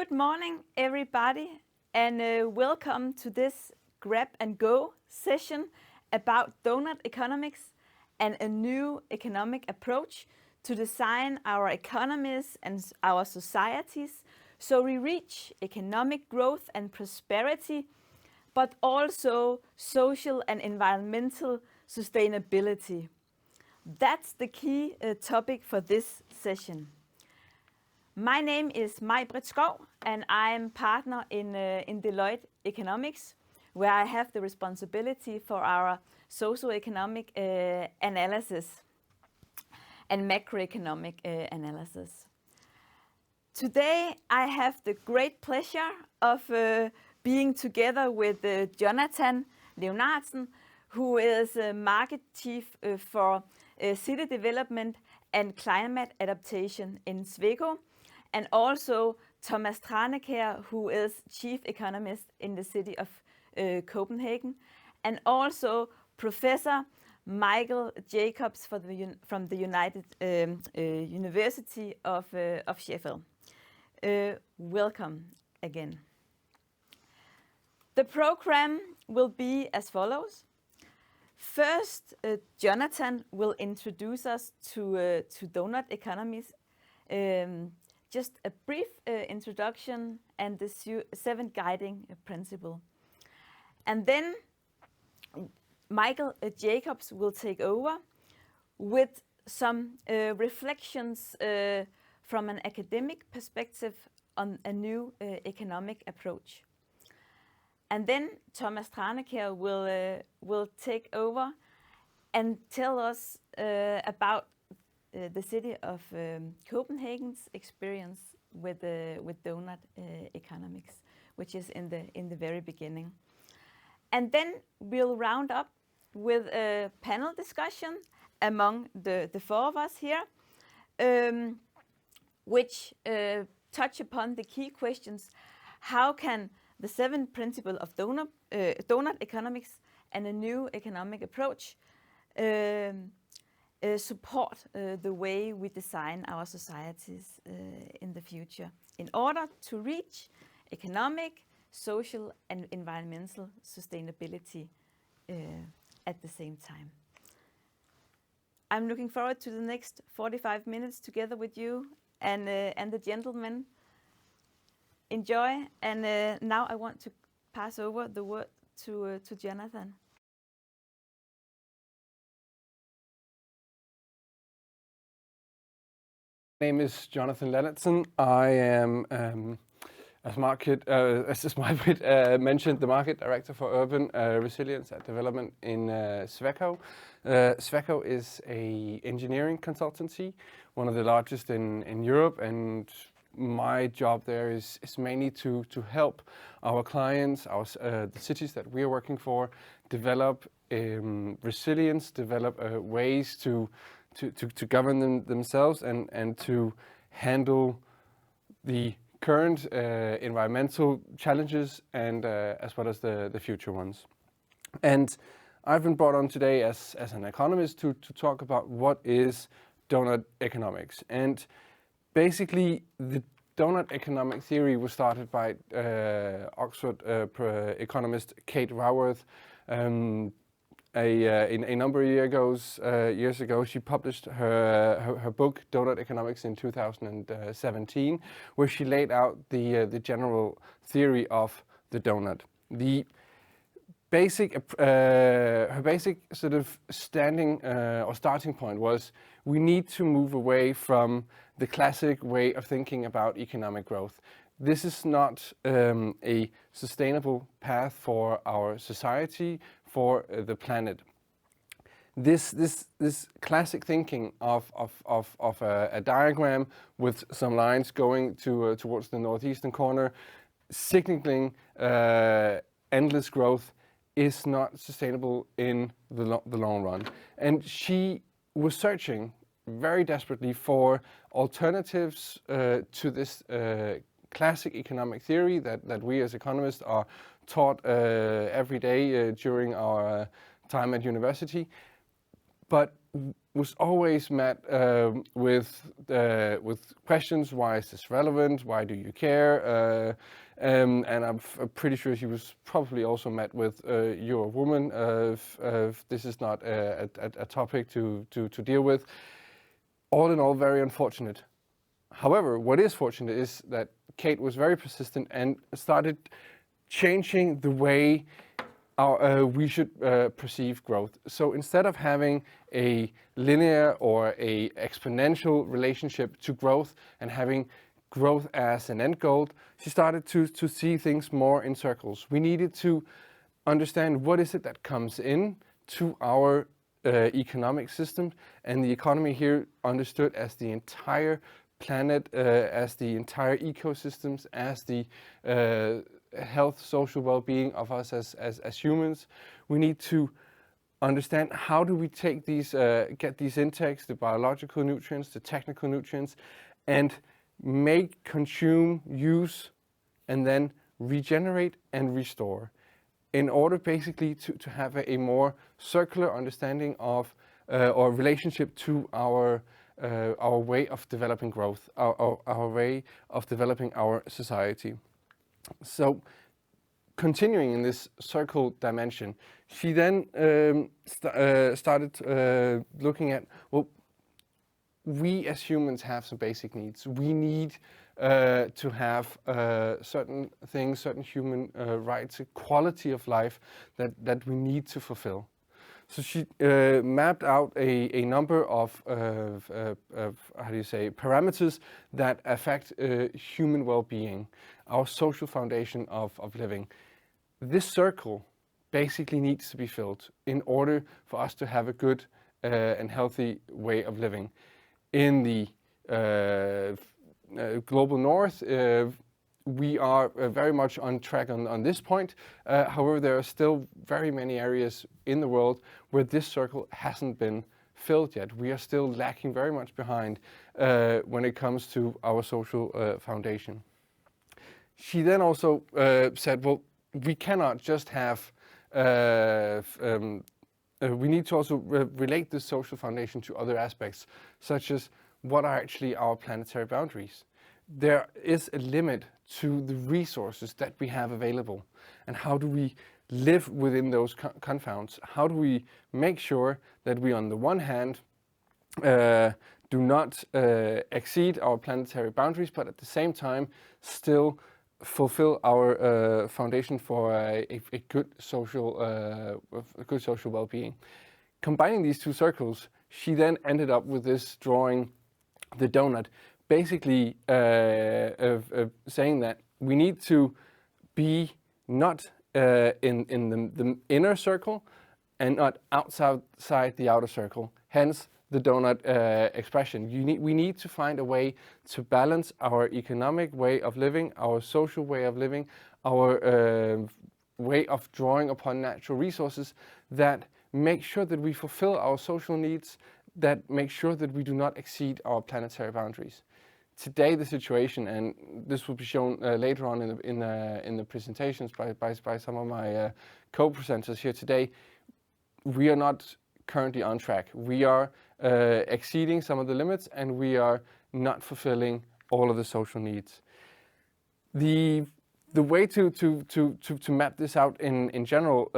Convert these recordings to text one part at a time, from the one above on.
Good morning, everybody, and welcome to this grab and go session about Doughnut Economics and a new economic approach to design our economies and our societies so we reach economic growth and prosperity, but also social and environmental sustainability. That's the key topic for this session. My name is Maj-Britt Skov, and I'm partner in Doughnut Economics, where I have the responsibility for our socioeconomic analysis and macroeconomic analysis. Today, I have the great pleasure of being together with Jonathan Leonardsen, who is Market Chief for City Development and Climate Adaptation in Sweco, and also Thomas Tranekær, who is Chief Economist in the city of Copenhagen, and also Professor Michael Jacobs from the United University of Sheffield. Welcome again. The program will be as follows. First, Jonathan will introduce us to Doughnut Economics. Just a brief introduction and the 7 guiding principles. And then Michael Jacobs will take over with some reflections from an academic perspective on a new economic approach. And then Thomas Tranekær will take over and tell us about the city of Copenhagen's experience with Doughnut Economics, which is in the very beginning. And then we'll round up with a panel discussion among the 4 of us here, which touch upon the key questions. How can the 7 principles of Doughnut Economics and a new economic approach support the way we design our societies in the future in order to reach economic, social and environmental sustainability at the same time. I'm looking forward to the next 45 minutes together with you and the gentlemen. Enjoy, and now I want to pass over the word to Jonathan. My name is Jonathan Leonardsen. I am, as Maj-Britt mentioned, the Market Director for Urban Resilience and Development in Sweco. Sweco is an engineering consultancy, one of the largest in Europe, and my job there is mainly to help our clients, the cities that we are working for, develop resilience, develop ways to govern themselves and to handle the current environmental challenges and as well as the future ones. And I've been brought on today as an economist to talk about what is Doughnut Economics. And basically, the Doughnut economic theory was started by Oxford economist Kate Raworth. A number of years ago, she published her book Doughnut Economics in 2017, where she laid out the general theory of the donut. Her basic sort of starting point was we need to move away from the classic way of thinking about economic growth. This is not a sustainable path for our society, for the planet. This classic thinking of a diagram with some lines going towards the northeastern corner, signaling endless growth, is not sustainable in the long run. And she was searching very desperately for alternatives to this classic economic theory that we as economists are taught every day during our time at university. but was always met with questions. Why is this relevant? Why do you care? And I'm pretty sure she was probably also met with, "You're a woman. This is not a topic to deal with." All in all, very unfortunate. However, what is fortunate is that Kate was very persistent and started changing the way we should perceive growth. So instead of having a linear or a exponential relationship to growth and having growth as an end goal, she started to see things more in circles. We needed to understand what is it that comes in to our economic system, and the economy here understood as the entire planet, as the entire ecosystems, as the health, social well-being of us as humans. We need to understand how do we take these, get these intakes, the biological nutrients, the technical nutrients, and make, consume, use, and then regenerate and restore, in order basically to have a more circular understanding of or relationship to our way of developing growth, our way of developing our society. So, continuing in this circle dimension, she then started looking at, well, we as humans have some basic needs. We need to have certain things, certain human rights, a quality of life that we need to fulfill. So she mapped out a number of how do you say, parameters that affect human well-being, our social foundation of living. This circle basically needs to be filled in order for us to have a good and healthy way of living. In the global north, we are very much on track on this point. However, there are still very many areas in the world where this circle hasn't been filled yet. We are still lacking very much behind when it comes to our social foundation. She then also said, well, we cannot just have, we need to also relate this social foundation to other aspects, such as what are actually our planetary boundaries. There is a limit to the resources that we have available, and how do we live within those confounds? How do we make sure that we, on the one hand, do not exceed our planetary boundaries, but at the same time still fulfill our foundation for a good social well-being? Combining these two circles, she then ended up with this drawing, the donut, basically saying that we need to be not in the inner circle and not outside the outer circle. Hence the donut expression. We need to find a way to balance our economic way of living, our social way of living, our way of drawing upon natural resources that make sure that we fulfill our social needs, that make sure that we do not exceed our planetary boundaries. Today, the situation, and this will be shown later on in the presentations by some of my co-presenters here today, we are not currently on track. We are exceeding some of the limits, and we are not fulfilling all of the social needs. The way to map this out in general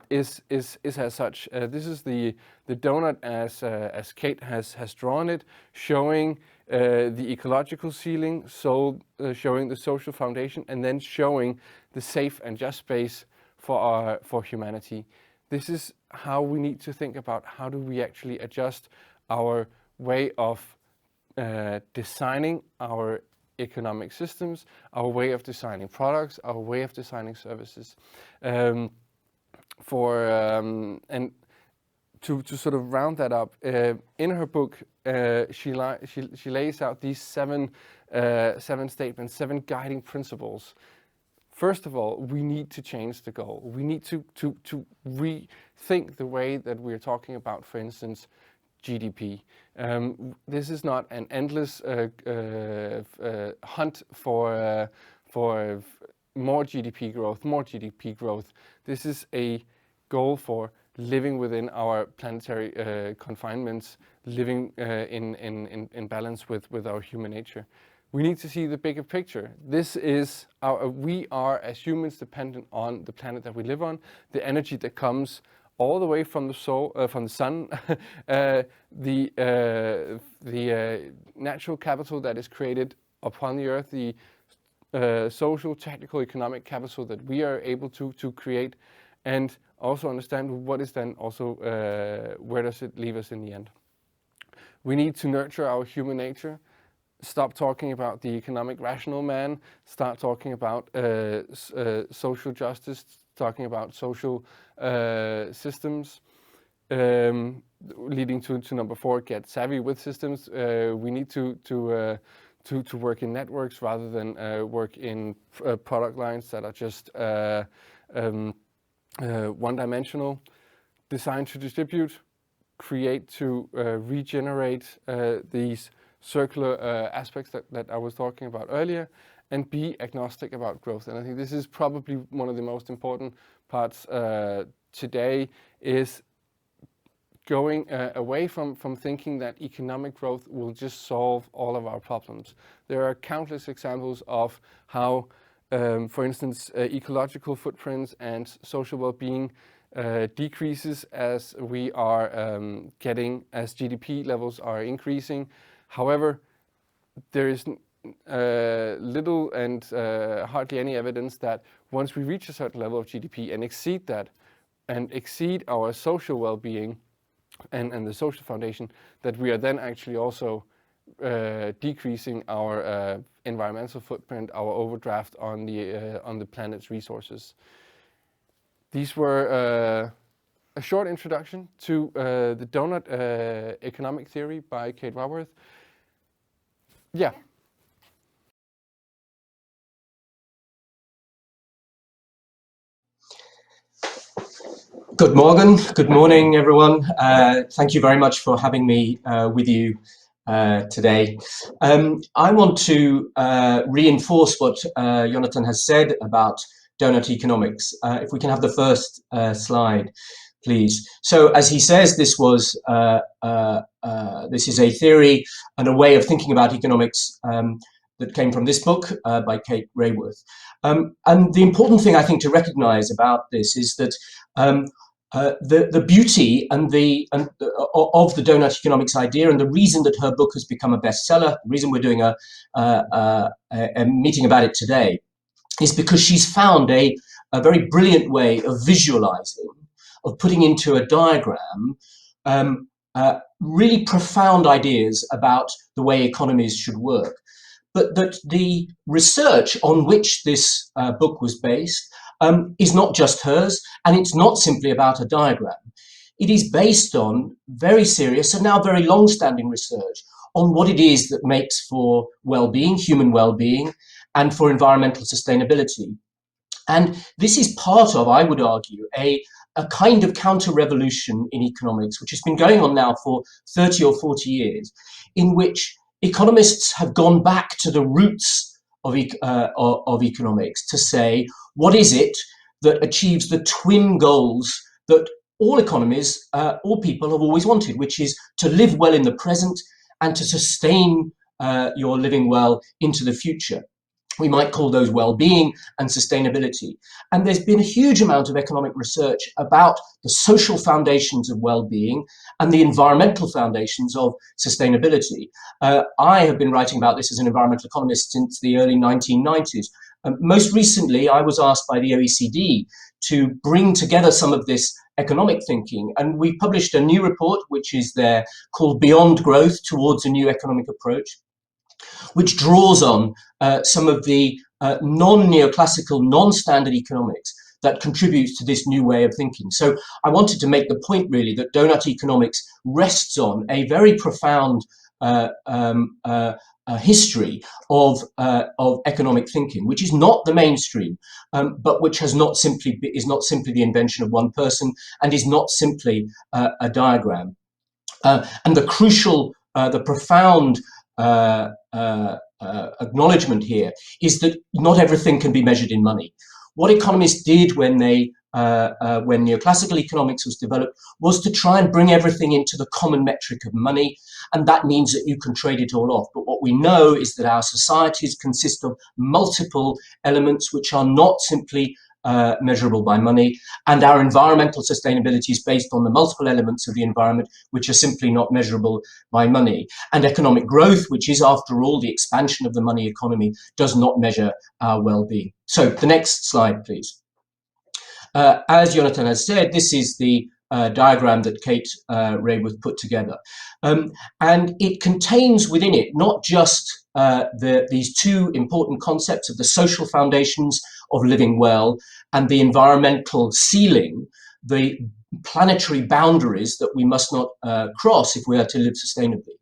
is as such. This is the donut as Kate has drawn it, showing the ecological ceiling, so showing the social foundation, and then showing the safe and just space for humanity. This is how we need to think about how do we actually adjust our way of designing our economic systems, our way of designing products, our way of designing services. And to sort of round that up, in her book, she lays out these seven statements, 7 guiding principles. First of all, we need to change the goal. We need to rethink the way that we're talking about, for instance, GDP. This is not an endless hunt for more GDP growth, more GDP growth. This is a goal for living within our planetary confinements, living in balance with our human nature. We need to see the bigger picture. This is we are as humans dependent on the planet that we live on, the energy that comes all the way from the sun, the natural capital that is created upon the earth, the social, technical, economic capital that we are able to create, and also understand what is then also where does it leave us in the end. We need to nurture our human nature. Stop talking about the economic rational man, start talking about social justice, talking about social systems, leading to number 4, get savvy with systems. We need to work in networks rather than work in product lines that are just one-dimensional. Design to distribute, create to regenerate these circular aspects that I was talking about earlier, and be agnostic about growth. And I think this is probably one of the most important parts today, is going away from thinking that economic growth will just solve all of our problems. There are countless examples of how, for instance, ecological footprints and social well-being decreases as we are as GDP levels are increasing. However, there is little and hardly any evidence that once we reach a certain level of GDP and exceed that, and exceed our social well-being and the social foundation, that we are then actually also decreasing our environmental footprint, our overdraft on the planet's resources. These were a short introduction to the Doughnut Economic Theory by Kate Raworth. Yeah. Good morning, everyone. Thank you very much for having me with you today. I want to reinforce what Jonathan has said about Doughnut Economics. If we can have the first slide, please. So, as he says, this is a theory and a way of thinking about economics that came from this book by Kate Raworth. And the important thing I think to recognize about this is that the beauty and of the Doughnut Economics idea, and the reason that her book has become a bestseller, the reason we're doing a meeting about it today, is because she's found a very brilliant way of visualizing, of putting into a diagram really profound ideas about the way economies should work. But that the research on which this book was based is not just hers, and it's not simply about a diagram. It is based on very serious and now very long-standing research on what it is that makes for well-being, human well-being, and for environmental sustainability. And this is part of, I would argue, a kind of counter-revolution in economics, which has been going on now for 30 or 40 years, in which economists have gone back to the roots of economics to say, what is it that achieves the twin goals that all economies, all people have always wanted, which is to live well in the present and to sustain your living well into the future. We might call those well-being and sustainability. And there's been a huge amount of economic research about the social foundations of well-being and the environmental foundations of sustainability. I have been writing about this as an environmental economist since the early 1990s. Most recently, I was asked by the OECD to bring together some of this economic thinking, and we published a new report, which is there, called Beyond Growth Towards a New Economic Approach, which draws on some of the non-neoclassical, non-standard economics that contributes to this new way of thinking. So I wanted to make the point, really, that Doughnut Economics rests on a very profound history of economic thinking, which is not the mainstream, but which is not simply the invention of one person, and is not simply a diagram. And the crucial, the profound acknowledgement here is that not everything can be measured in money. What economists did when they when neoclassical economics was developed was to try and bring everything into the common metric of money, and that means that you can trade it all off. But what we know is that our societies consist of multiple elements which are not simply measurable by money, and our environmental sustainability is based on the multiple elements of the environment which are simply not measurable by money. And economic growth, which is after all the expansion of the money economy, does not measure our well-being. So the next slide, please. As Jonathan has said, this is the diagram that Kate Raworth put together. And it contains within it not just these two important concepts of the social foundations of living well and the environmental ceiling, the planetary boundaries that we must not cross if we are to live sustainably.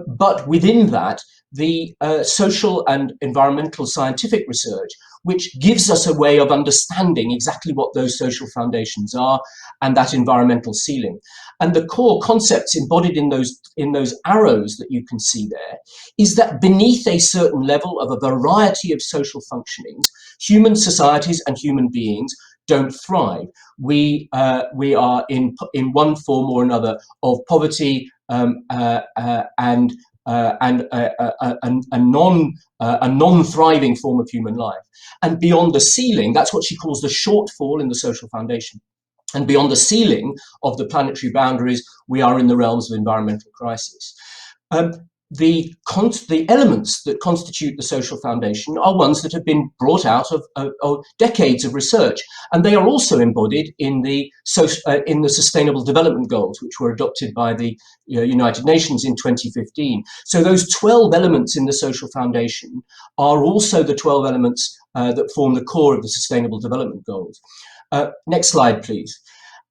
But within that, the social and environmental scientific research, which gives us a way of understanding exactly what those social foundations are and that environmental ceiling. And the core concepts embodied in those arrows that you can see there is that beneath a certain level of a variety of social functionings, human societies and human beings don't thrive. We are in one form or another of poverty and a non-thriving form of human life. And beyond the ceiling, that's what she calls the shortfall in the social foundation. And beyond the ceiling of the planetary boundaries, we are in the realms of environmental crisis. The elements that constitute the social foundation are ones that have been brought out of decades of research, and they are also embodied in the Sustainable Development Goals, which were adopted by the United Nations in 2015. So those 12 elements in the social foundation are also the 12 elements that form the core of the Sustainable Development Goals. Next slide, please.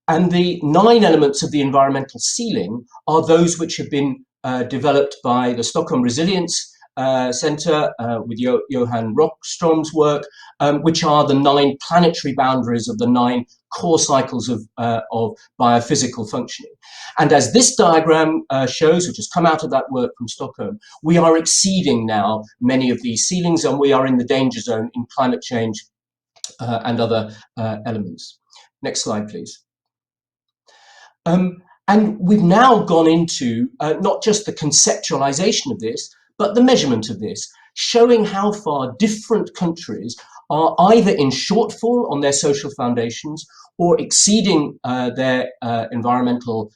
And the 9 elements of the environmental ceiling are those which have been developed by the Stockholm Resilience Center with Johan Rockstrom's work, which are the 9 planetary boundaries of the 9 core cycles of biophysical functioning. And as this diagram shows, which has come out of that work from Stockholm, we are exceeding now many of these ceilings, and we are in the danger zone in climate change and other elements. Next slide, please. And we've now gone into not just the conceptualization of this, but the measurement of this, showing how far different countries are either in shortfall on their social foundations or exceeding their environmental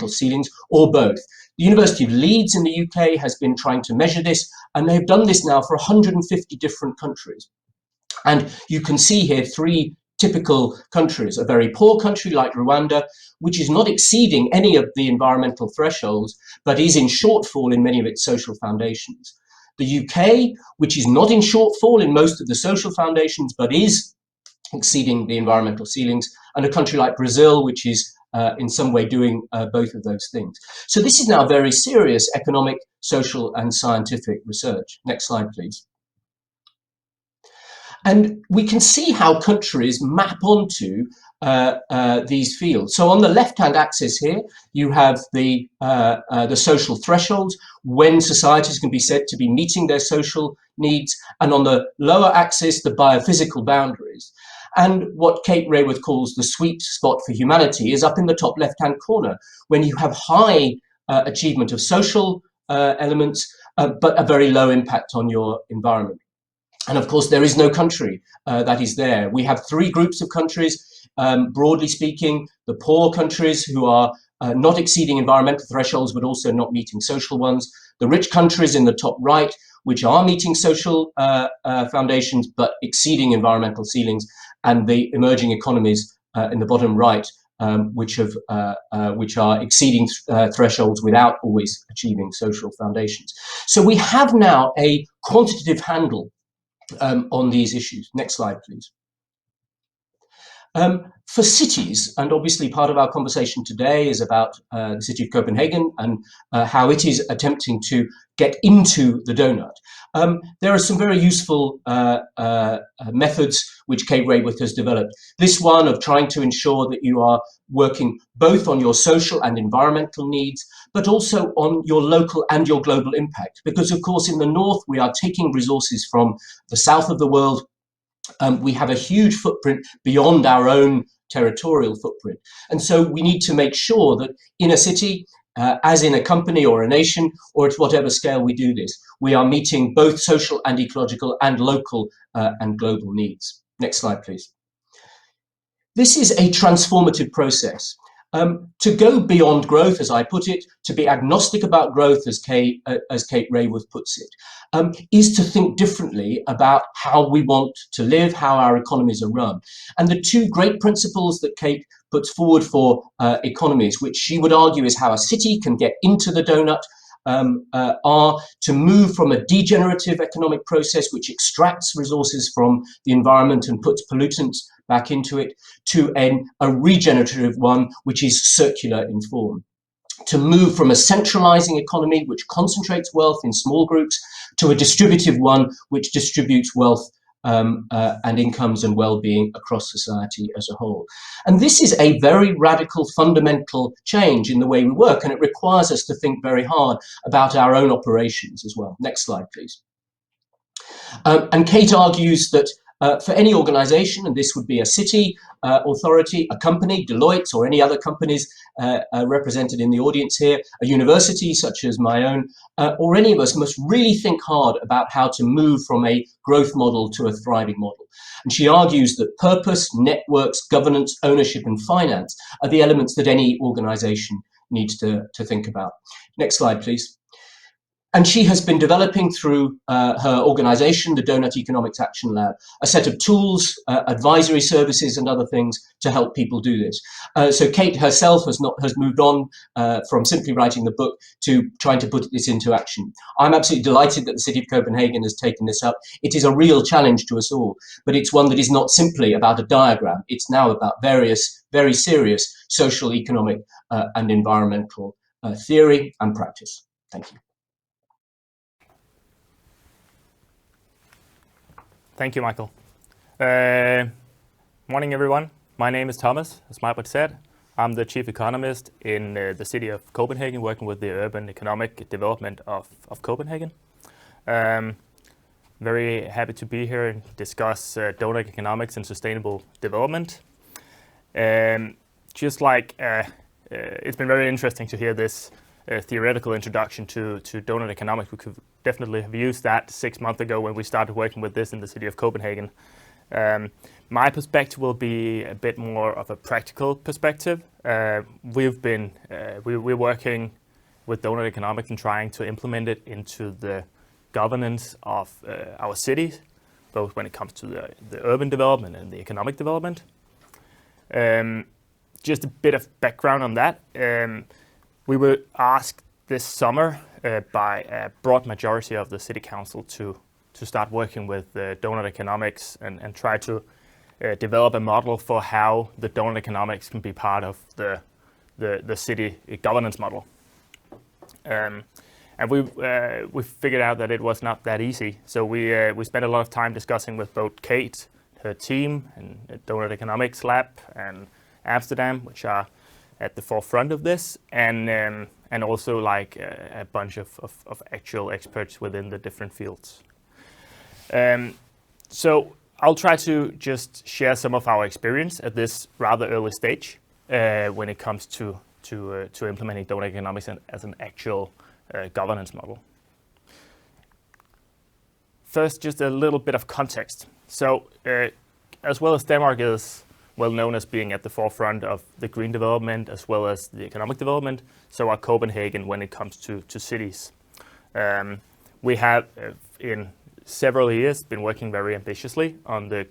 ceilings, or both. The University of Leeds in the UK has been trying to measure this, and they've done this now for 150 different countries. And you can see here 3 typical countries: a very poor country like Rwanda, which is not exceeding any of the environmental thresholds, but is in shortfall in many of its social foundations. The UK, which is not in shortfall in most of the social foundations, but is exceeding the environmental ceilings, and a country like Brazil, which is in some way doing both of those things. So this is now very serious economic, social, and scientific research. Next slide, please. And we can see how countries map onto these fields. So on the left-hand axis here, you have the social thresholds, when societies can be said to be meeting their social needs, and on the lower axis, the biophysical boundaries. And what Kate Raworth calls the sweet spot for humanity is up in the top left-hand corner, when you have high achievement of social elements, but a very low impact on your environment. And of course, there is no country that is there. We have 3 groups of countries, broadly speaking: the poor countries who are not exceeding environmental thresholds, but also not meeting social ones; the rich countries in the top right, which are meeting social foundations, but exceeding environmental ceilings; and the emerging economies in the bottom right, which are exceeding thresholds without always achieving social foundations. So we have now a quantitative handle on these issues. Next slide, please. For cities, and obviously part of our conversation today is about the city of Copenhagen and how it is attempting to get into the donut. There are some very useful methods which Kate Raworth has developed. This one of trying to ensure that you are working both on your social and environmental needs, but also on your local and your global impact. Because of course in the north we are taking resources from the south of the world, We have a huge footprint beyond our own territorial footprint. And so we need to make sure that in a city, as in a company or a nation, or at whatever scale we do this, we are meeting both social and ecological and local and global needs. Next slide, please. This is a transformative process. To go beyond growth, as I put it, to be agnostic about growth, as Kate Raworth puts it, is to think differently about how we want to live, how our economies are run. And the two great principles that Kate puts forward for economies, which she would argue is how a city can get into the donut, are to move from a degenerative economic process which extracts resources from the environment and puts pollutants back into it, to a regenerative one which is circular in form. To move from a centralizing economy which concentrates wealth in small groups to a distributive one which distributes wealth and incomes and well-being across society as a whole. And this is a very radical, fundamental change in the way we work, and it requires us to think very hard about our own operations as well. Next slide, please. And Kate argues that for any organization, and this would be a city, authority, a company, Deloitte, or any other companies represented in the audience here, a university such as my own, or any of us must really think hard about how to move from a growth model to a thriving model. And she argues that purpose, networks, governance, ownership, and finance are the elements that any organization needs to think about. Next slide, please. And she has been developing through her organization, the Doughnut Economics Action Lab, a set of tools, advisory services and other things to help people do this. So Kate herself has moved on from simply writing the book to trying to put this into action. I'm absolutely delighted that the city of Copenhagen has taken this up. It is a real challenge to us all, but it's one that is not simply about a diagram. It's now about various, very serious social, economic and environmental theory and practice. Thank you. Thank you, Michael. Morning, everyone. My name is Thomas, as Michael said. I'm the chief economist in the city of Copenhagen, working with the urban economic development of Copenhagen. Very happy to be here and discuss Doughnut Economics and sustainable development. It's been very interesting to hear this theoretical introduction to Doughnut Economics. We could definitely have used that 6 months ago when we started working with this in the city of Copenhagen. My perspective will be a bit more of a practical perspective. We're working with Doughnut Economics and trying to implement it into the governance of our cities, both when it comes to the urban development and the economic development. Just a bit of background on that. We were asked this summer by a broad majority of the city council to start working with Doughnut Economics and try to develop a model for how the Doughnut Economics can be part of the city governance model. And we figured out that it was not that easy. So we spent a lot of time discussing with both Kate, her team, and Doughnut Economics Lab and Amsterdam, which are at the forefront of this, and also like a bunch of actual experts within the different fields. So I'll try to just share some of our experience at this rather early stage when it comes to implementing Doughnut Economics as an actual governance model. First, just a little bit of context. So as well as Denmark is well known as being at the forefront of the green development as well as the economic development, so are Copenhagen when it comes to cities. We have in several years been working very ambitiously on the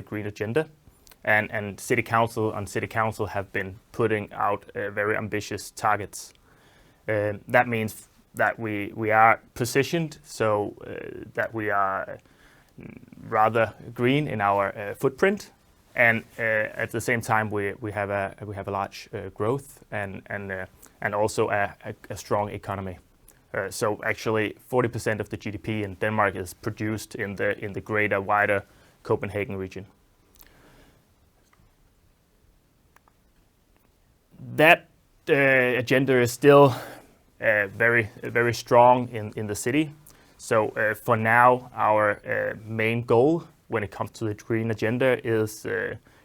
green agenda, and city council have been putting out very ambitious targets. That means that we are positioned so that we are rather green in our footprint, and at the same time we have a large growth and also a strong economy. So actually 40% of the GDP in Denmark is produced in the greater, wider Copenhagen region. That agenda is still very strong in the city. So for now, our main goal when it comes to the green agenda is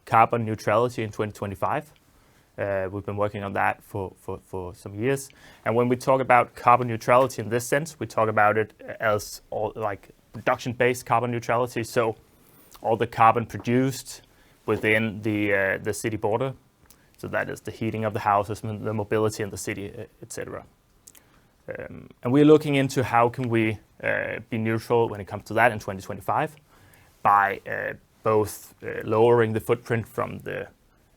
carbon neutrality in 2025. We've been working on that for some years. And when we talk about carbon neutrality in this sense, we talk about it as all like production-based carbon neutrality. So all the carbon produced within the city border. So that is the heating of the houses, the mobility in the city, etc. And we're looking into how can we be neutral when it comes to that in 2025 by both lowering the footprint from the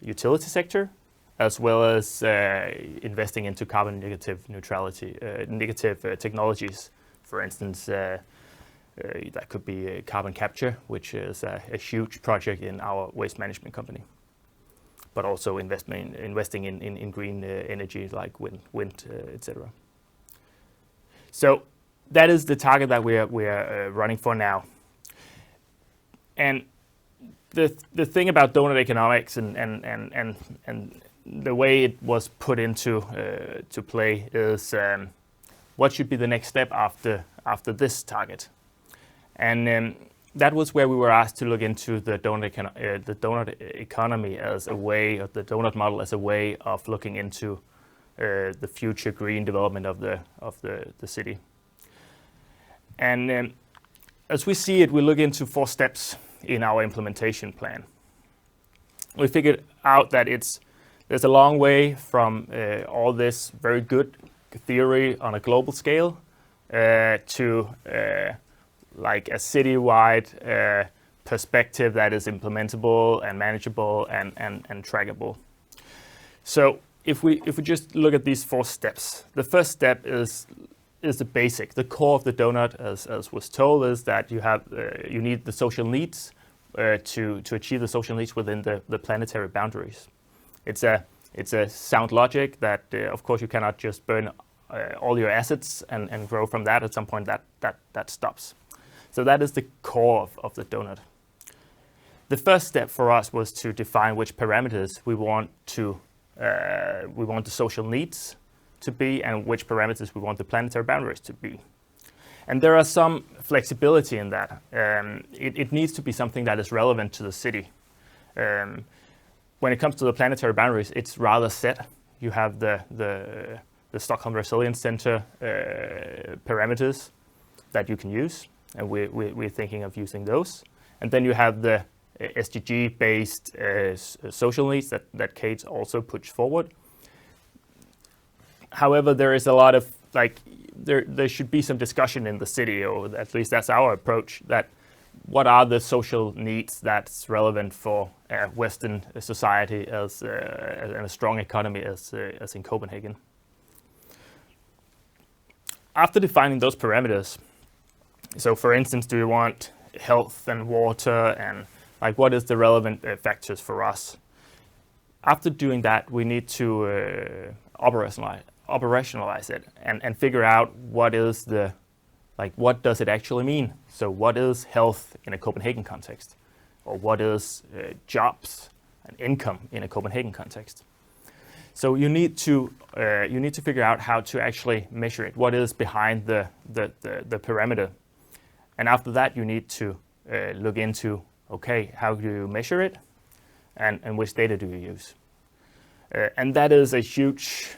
utility sector, as well as investing into carbon negative neutrality, negative technologies. For instance, that could be carbon capture, which is a huge project in our waste management company, but also investing in green energy like wind, etc. So that is the target that we are running for now. And the thing about Doughnut Economics and the way it was put into to play is what should be the next step after this target. And that was where we were asked to look into the Doughnut economy as a way, of the Doughnut model as a way of looking into the future green development of the city. And as we see it, we look into 4 steps in our implementation plan. We figured out that there's a long way from all this very good theory on a global scale to like a citywide perspective that is implementable and manageable and trackable. So if we just look at these 4 steps, the first step is the basic. The core of the Doughnut, as was told, is that you need the social needs to achieve the social needs within the planetary boundaries. It's a sound logic that of course you cannot just burn all your assets and grow from that. At some point that stops. So that is the core of the Doughnut. The first step for us was to define which parameters we want the social needs to be and which parameters we want the planetary boundaries to be. And there are some flexibility in that. It needs to be something that is relevant to the city. When it comes to the planetary boundaries, it's rather set. You have the Stockholm Resilience Center parameters that you can use, and we're thinking of using those. And then you have the SDG-based social needs that Kate also pushed forward. However, there is a lot of there should be some discussion in the city, or at least that's our approach, that what are the social needs that's relevant for Western society and a strong economy as in Copenhagen. After defining those parameters, so for instance, do you want health and water and what is the relevant factors for us? After doing that, we need to operationalize it and figure out what is what does it actually mean? So what is health in a Copenhagen context? Or what is jobs and income in a Copenhagen context? So you need to figure out how to actually measure it. What is behind the parameter? And after that, you need to look into, okay, how do you measure it? And which data do you use? And that is a huge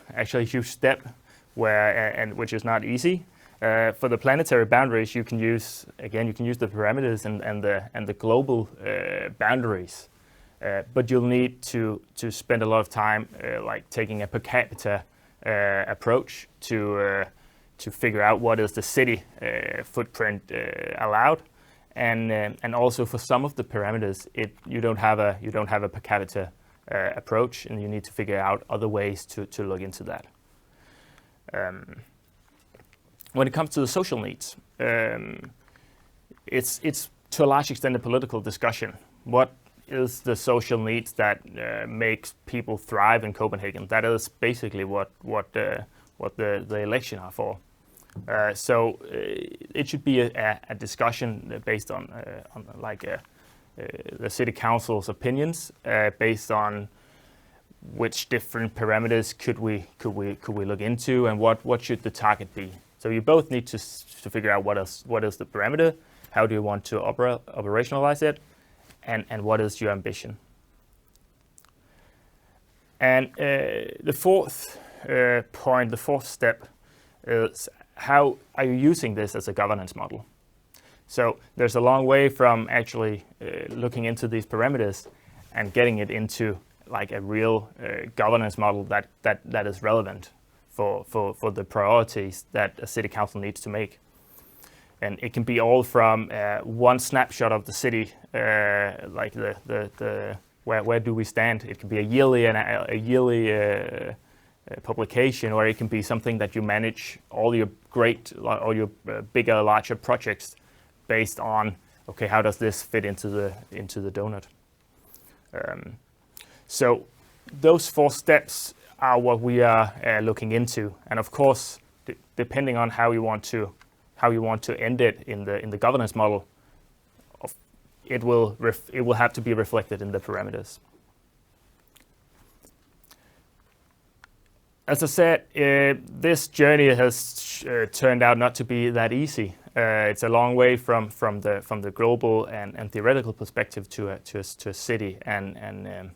step which is not easy. For the planetary boundaries, you can use the parameters and the global boundaries, but you'll need to spend a lot of time taking a per capita approach to figure out what is the city footprint allowed, and also for some of the parameters, you don't have a per capita approach, and you need to figure out other ways to look into that. When it comes to the social needs, it's to a large extent a political discussion. What is the social needs that makes people thrive in Copenhagen? That is basically what the election are for. So it should be a discussion based on the city council's opinions, based on which different parameters could we look into, and what should the target be. So you both need to figure out what is the parameter, how do you want to operationalize it, and what is your ambition. And the fourth point, the fourth step, is how are you using this as a governance model? So there's a long way from actually looking into these parameters and getting it into like a real governance model that is relevant for the priorities that a city council needs to make. And it can be all from one snapshot of the city, like the where do we stand? It can be a yearly publication, or it can be something that you manage all your bigger, larger projects based on, okay, how does this fit into the donut? So those 4 steps are what we are looking into, and of course, depending on how you want to end it in the governance model, it will have to be reflected in the parameters. As I said, this journey has turned out not to be that easy. It's a long way from the global and theoretical perspective to a city and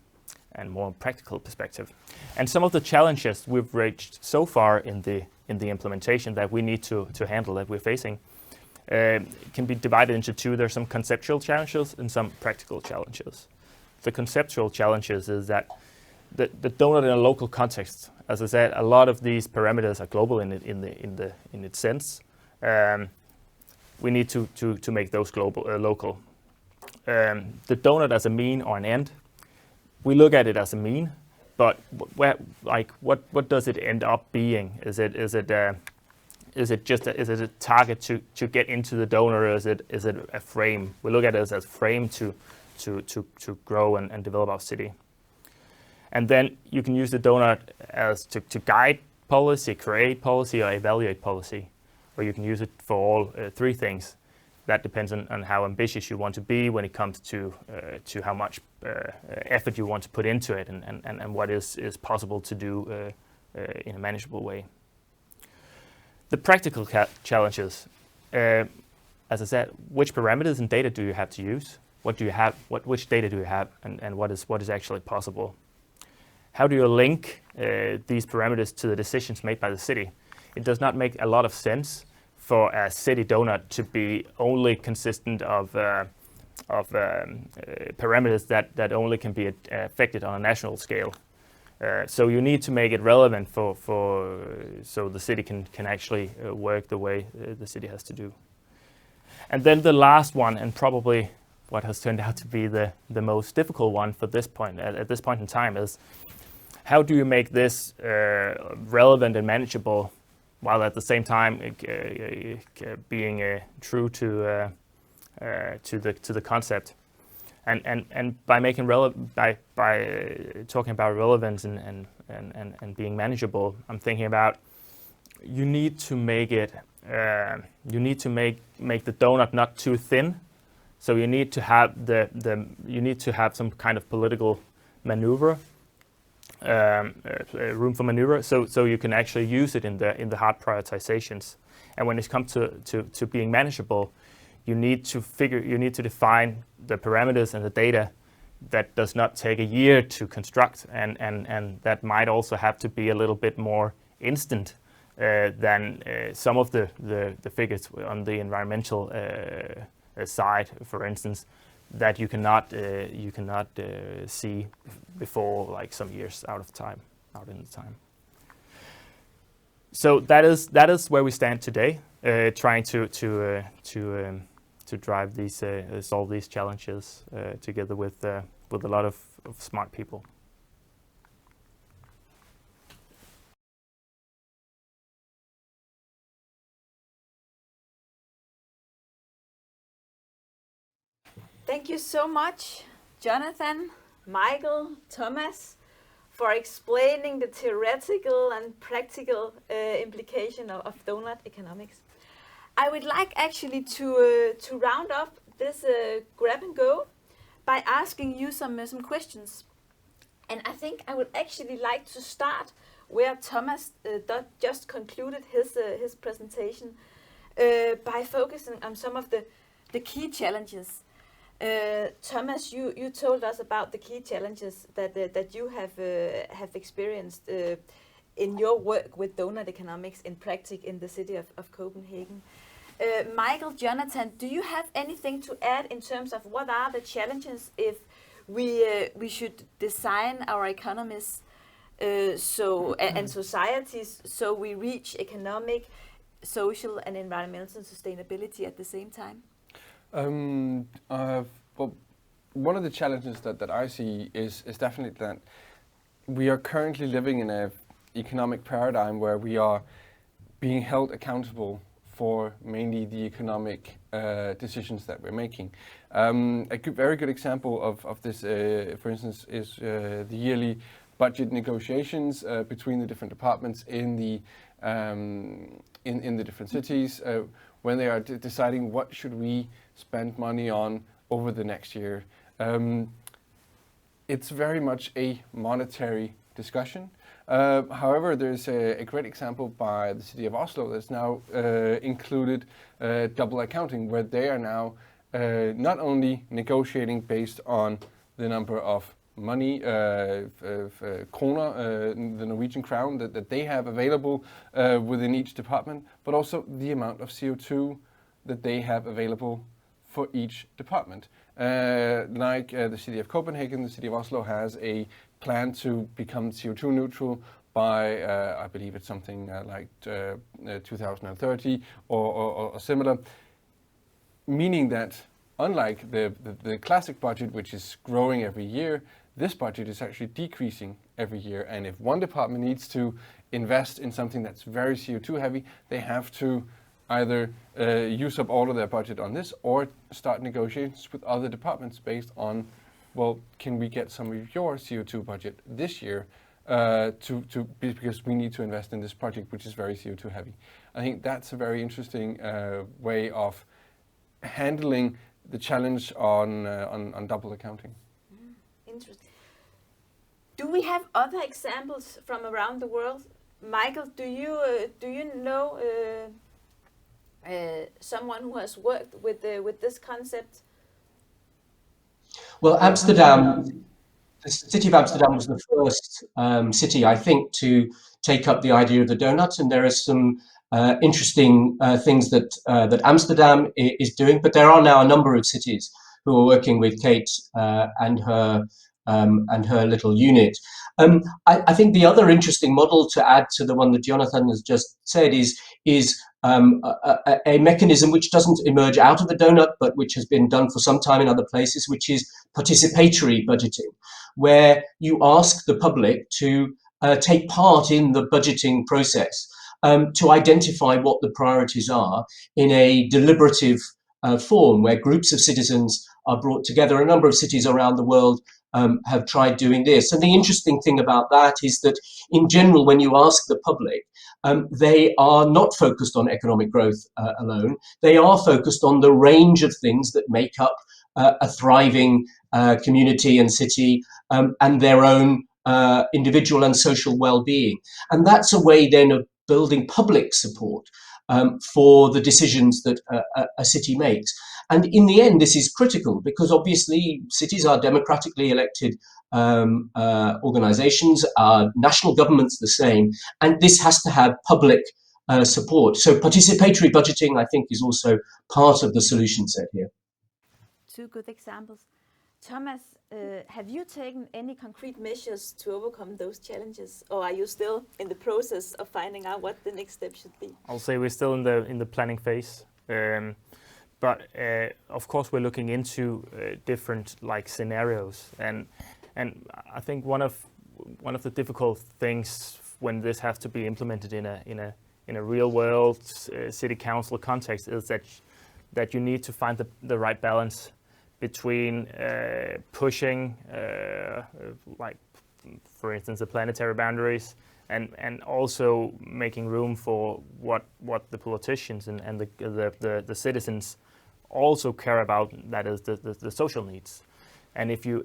more practical perspective. And some of the challenges we've reached so far in the implementation that we need to handle, that we're facing, can be divided into 2. There's some conceptual challenges and some practical challenges. The conceptual challenges is that the donut in a local context, as I said, a lot of these parameters are global in its sense. We need to make those local. The donut as a mean or an end, we look at it as a mean, but what does it end up being? Is it a target to get into the donut, or is it a frame? We look at it as a frame to grow and develop our city. And then you can use the donut as to guide policy, create policy, or evaluate policy, or you can use it for all 3 things. That depends on how ambitious you want to be when it comes to how much effort you want to put into it, and what is possible to do in a manageable way. The practical challenges, as I said, which parameters and data do you have to use? What do you have? Which data do you have, and what is actually possible? How do you link these parameters to the decisions made by the city? It does not make a lot of sense for a city donut to be only consistent of parameters that only can be affected on a national scale. So you need to make it relevant so the city can actually work the way the city has to do. And then the last one, and probably what has turned out to be the most difficult one for this point at this point in time, is how do you make this relevant and manageable, while at the same time being true to the concept, and by making by talking about relevance and being manageable, I'm thinking about you need to make it make the donut not too thin, so you need to have you need to have some kind of political maneuver. Room for maneuver, so you can actually use it in the hard prioritizations. And when it comes to being manageable, you need to define the parameters and the data that does not take a year to construct, and that might also have to be a little bit more instant than some of the figures on the environmental side, for instance, that you cannot see before like some years out in the time. So that is where we stand today, trying to drive these solve these challenges together with a lot of smart people. Thank you so much, Jonathan, Michael, Thomas, for explaining the theoretical and practical implication of Doughnut Economics. I would like actually to round up this grab and go by asking you some questions. And I think I would actually like to start where Thomas just concluded his presentation by focusing on some of the the key challenges. Thomas, you told us about the key challenges that you have experienced in your work with Doughnut Economics in practice in the city of Copenhagen. Michael, Jonathan, do you have anything to add in terms of what are the challenges if we should design our economies and societies so we reach economic, social, and environmental sustainability at the same time? Well, one of the challenges that I see is definitely that we are currently living in an economic paradigm where we are being held accountable for mainly the economic decisions that we're making. Very good example of this, for instance, is the yearly budget negotiations between the different departments in the different cities when they are deciding what should we spend money on over the next year. It's very much a monetary discussion. However, there's a great example by the city of Oslo that's now included double accounting, where they are now not only negotiating based on the number of money, kroner, the Norwegian crown that they have available within each department, but also the amount of CO2 that they have available for each department. The city of Copenhagen, the city of Oslo has a plan to become CO2 neutral by, I believe it's something like 2030 or similar, meaning that unlike the classic budget, which is growing every year, this budget is actually decreasing every year. And if one department needs to invest in something that's very CO2 heavy, they have to either use up all of their budget on this or start negotiations with other departments based on, well, can we get some of your CO2 budget this year because we need to invest in this project, which is very CO2 heavy. I think that's a very interesting way of handling the challenge on double accounting. Interesting. Do we have other examples from around the world? Michael, do you know someone who has worked with this concept? Well, Amsterdam, the city of Amsterdam was the first city, I think, to take up the idea of the donut, and there are some interesting things that Amsterdam is doing. But there are now a number of cities who are working with Kate and her little unit. I think the other interesting model to add to the one that Jonathan has just said is a mechanism which doesn't emerge out of the donut, but which has been done for some time in other places, which is participatory budgeting, where you ask the public to take part in the budgeting process, to identify what the priorities are in a deliberative form, where groups of citizens are brought together. A number of cities around the world have tried doing this. And the interesting thing about that is that in general, when you ask the public, they are not focused on economic growth alone. They are focused on the range of things that make up a thriving community and city, and their own individual and social well-being. And that's a way then of building public support for the decisions that a city makes. And in the end, this is critical because obviously cities are democratically elected organizations, national governments the same, and this has to have public support. So participatory budgeting, I think, is also part of the solution set here. Two good examples. Thomas, have you taken any concrete measures to overcome those challenges, or are you still in the process of finding out what the next step should be? I'll say we're still in the planning phase, but of course we're looking into different scenarios, and I think one of the difficult things when this has to be implemented in a real world city council context is that you need to find the right balance between pushing, for instance, the planetary boundaries, and also making room for what the politicians and the citizens also care about, that is the social needs. And if you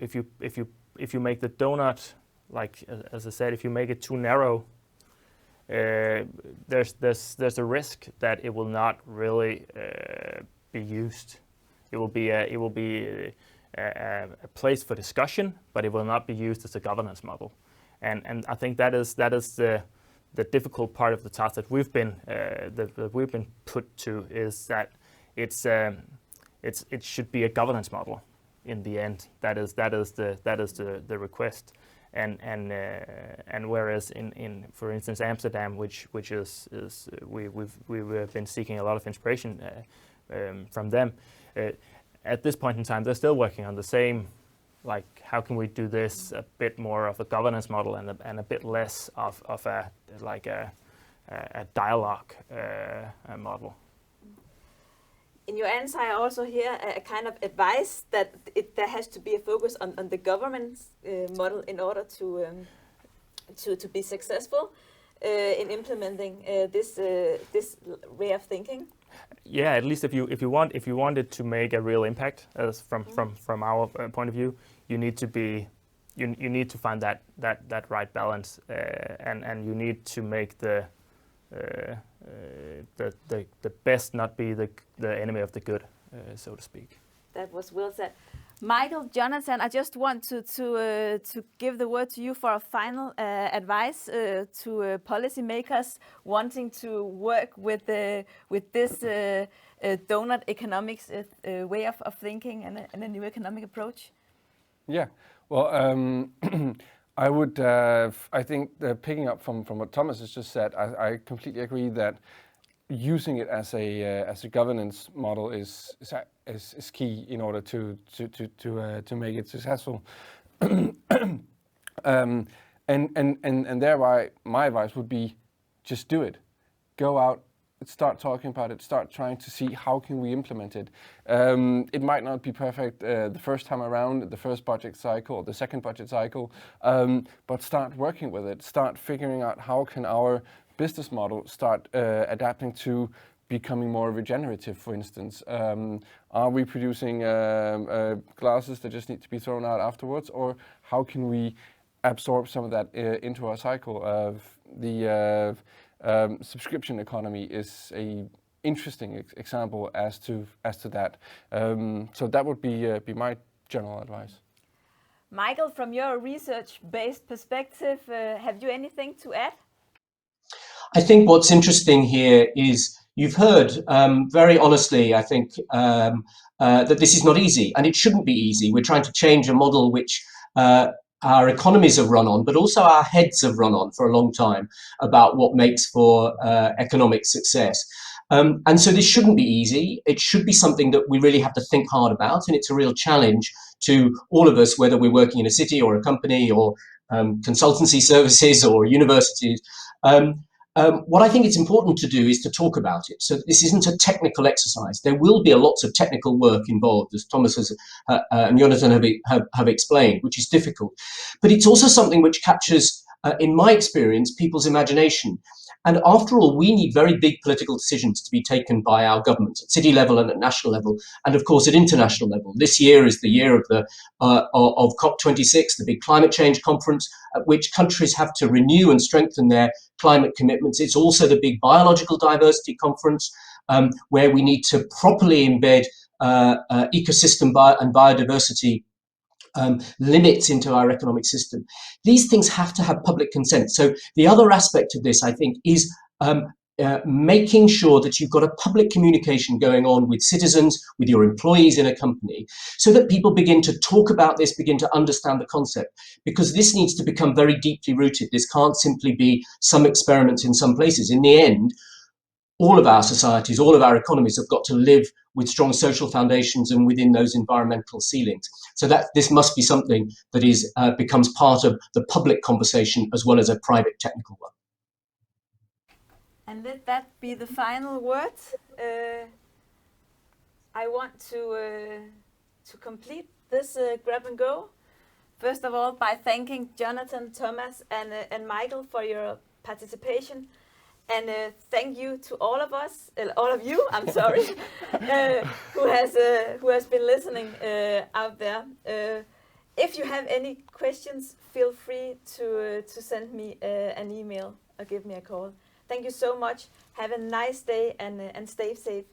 make the donut, as I said, if you make it too narrow, there's a risk that it will not really be used. It will be a place for discussion, but it will not be used as a governance model. And I think that is the difficult part of the task that we've been put to, is that it should be a governance model in the end. That is the request. And whereas in for instance Amsterdam, which is we've been seeking a lot of inspiration from them. At this point in time, they're still working on the same, like how can we do this a bit more of a governance model and a bit less of a dialogue model. In your answer, I also hear a kind of advice that there has to be a focus on the governance model in order to be successful in implementing this way of thinking. Yeah, at least if you wanted to make a real impact, as from our point of view, you need to find that right balance, and you need to make the best not be the enemy of the good, so to speak. That was well said. Michael, Jonathan, I just want to give the word to you for a final advice to policymakers wanting to work with this Doughnut Economics way of thinking and a new economic approach. Yeah, well, I would. I think picking up from what Thomas has just said, I completely agree that using it as a governance model is key in order to make it successful. And thereby my advice would be, just do it. Go out, start talking about it, start trying to see how can we implement it. It might not be perfect the first time around, the first budget cycle or the second budget cycle, but start working with it. Start figuring out how can our business model start adapting to becoming more regenerative, for instance. Are we producing glasses that just need to be thrown out afterwards, or how can we absorb some of that into our cycle? The subscription economy is a interesting example as to that. So that would be my general advice. Michael, from your research-based perspective, have you anything to add? I think what's interesting here is you've heard very honestly, I think, that this is not easy, and it shouldn't be easy. We're trying to change a model which our economies have run on, but also our heads have run on for a long time about what makes for economic success. And so this shouldn't be easy. It should be something that we really have to think hard about, and it's a real challenge to all of us, whether we're working in a city or a company or consultancy services or universities. What I think it's important to do is to talk about it. So this isn't a technical exercise. There will be lots of technical work involved, as Thomas and Jonathan have explained, which is difficult. But it's also something which captures, in my experience, people's imagination. And after all, we need very big political decisions to be taken by our governments at city level and at national level, and of course at international level. This year is the year of COP26, the big climate change conference, at which countries have to renew and strengthen their climate commitments. It's also the big biological diversity conference, where we need to properly embed ecosystem and biodiversity limits into our economic system. These things have to have public consent. So the other aspect of this, I think, is making sure that you've got a public communication going on with citizens, with your employees in a company, so that people begin to talk about this, begin to understand the concept, because this needs to become very deeply rooted. This can't simply be some experiments in some places. In the end, all of our societies, all of our economies have got to live with strong social foundations and within those environmental ceilings. So that this must be something that is becomes part of the public conversation as well as a private technical one. And let that be the final word. I want to complete this grab and go. First of all, by thanking Jonathan, Thomas, and Michael for your participation. And thank you to all of you, I'm sorry, who has been listening out there. If you have any questions, feel free to send me an email or give me a call. Thank you so much. Have a nice day and stay safe.